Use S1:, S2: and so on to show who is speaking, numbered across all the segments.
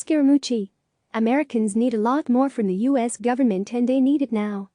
S1: Scaramucci. Americans need a lot more from the U.S. government and they need it now.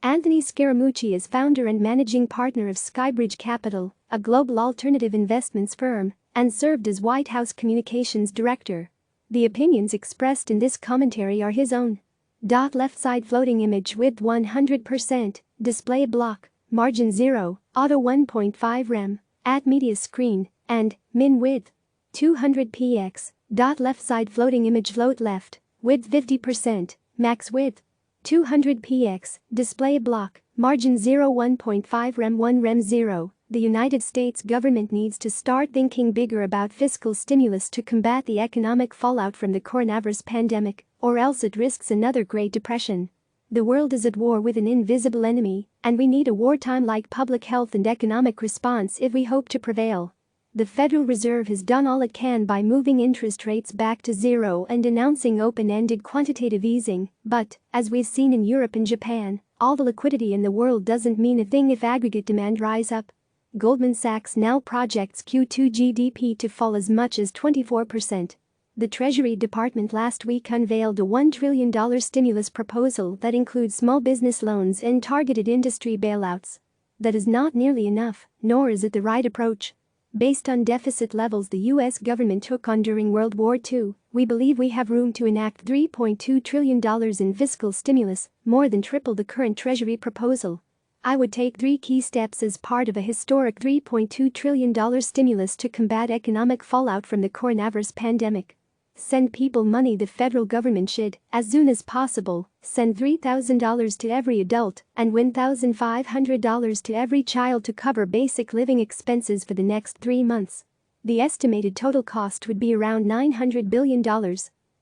S1: Anthony Scaramucci is founder and managing partner of SkyBridge Capital, a global alternative investments firm, and served as White House Communications Director. The opinions expressed in this commentary are his own. Left side floating image width 100%, display block, margin 0, auto 1.5 rem, at media screen, and min width 200 px. Left side floating image float left, width 50%, max width 200 px, display block, margin 0 1.5 rem 1 rem 0. The United States government needs to start thinking bigger about fiscal stimulus to combat the economic fallout from the coronavirus pandemic, or else it risks another Great Depression. The world is at war with an invisible enemy, and we need a wartime-like public health and economic response if we hope to prevail. The Federal Reserve has done all it can by moving interest rates back to zero and announcing open-ended quantitative easing, but, as we've seen in Europe and Japan, all the liquidity in the world doesn't mean a thing if aggregate demand dries up. Goldman Sachs now projects Q2 GDP to fall as much as 24%. The Treasury Department last week unveiled a $1 trillion stimulus proposal that includes small business loans and targeted industry bailouts. That is not nearly enough, nor is it the right approach. Based on deficit levels the U.S. government took on during World War II, we believe we have room to enact $3.2 trillion in fiscal stimulus, more than triple the current Treasury proposal. I would take 3 key steps as part of a historic $3.2 trillion stimulus to combat economic fallout from the coronavirus pandemic. Send people money. The federal government should, as soon as possible, send $3,000 to every adult and $1,500 to every child to cover basic living expenses for the next 3 months. The estimated total cost would be around $900 billion.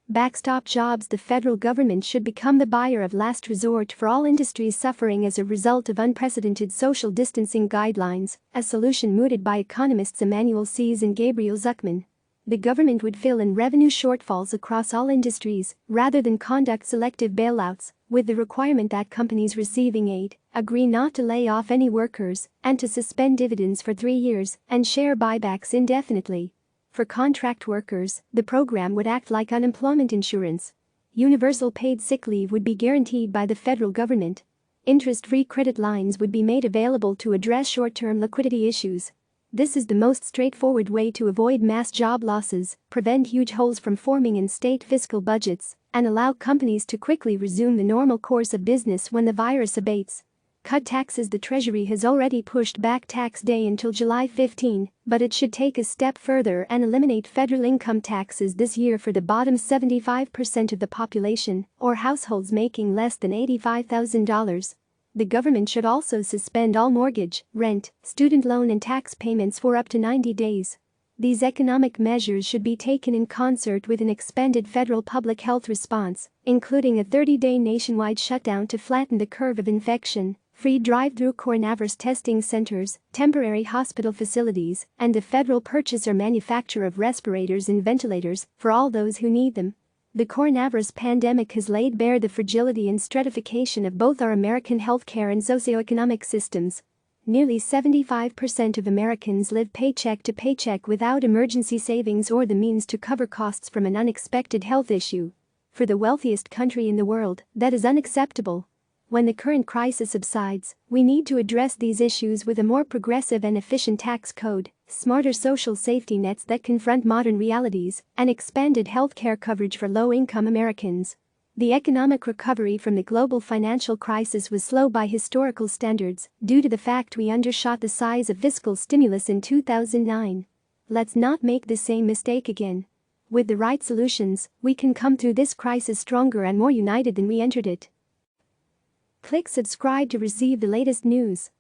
S1: Backstop jobs. The federal government should become the buyer of last resort for all industries suffering as a result of unprecedented social distancing guidelines, a solution mooted by economists Emmanuel Sees and Gabriel Zuckman. The government would fill in revenue shortfalls across all industries rather than conduct selective bailouts, with the requirement that companies receiving aid agree not to lay off any workers and to suspend dividends for 3 years and share buybacks indefinitely. For contract workers, the program would act like unemployment insurance. Universal paid sick leave would be guaranteed by the federal government. Interest-free credit lines would be made available to address short-term liquidity issues. This is the most straightforward way to avoid mass job losses, prevent huge holes from forming in state fiscal budgets, and allow companies to quickly resume the normal course of business when the virus abates. Cut taxes. The Treasury has already pushed back tax day until July 15, but it should take a step further and eliminate federal income taxes this year for the bottom 75% of the population or households making less than $85,000. The government should also suspend all mortgage, rent, student loan and tax payments for up to 90 days. These economic measures should be taken in concert with an expanded federal public health response, including a 30-day nationwide shutdown to flatten the curve of infection, free drive-through coronavirus testing centers, temporary hospital facilities, and the federal purchase or manufacture of respirators and ventilators for all those who need them. The coronavirus pandemic has laid bare the fragility and stratification of both our American healthcare and socioeconomic systems. Nearly 75% of Americans live paycheck to paycheck without emergency savings or the means to cover costs from an unexpected health issue. For the wealthiest country in the world, that is unacceptable. When the current crisis subsides, we need to address these issues with a more progressive and efficient tax code, smarter social safety nets that confront modern realities, and expanded healthcare coverage for low-income Americans. The economic recovery from the global financial crisis was slow by historical standards due to the fact we undershot the size of fiscal stimulus in 2009. Let's not make the same mistake again. With the right solutions, we can come through this crisis stronger and more united than we entered it. Click subscribe to receive the latest news.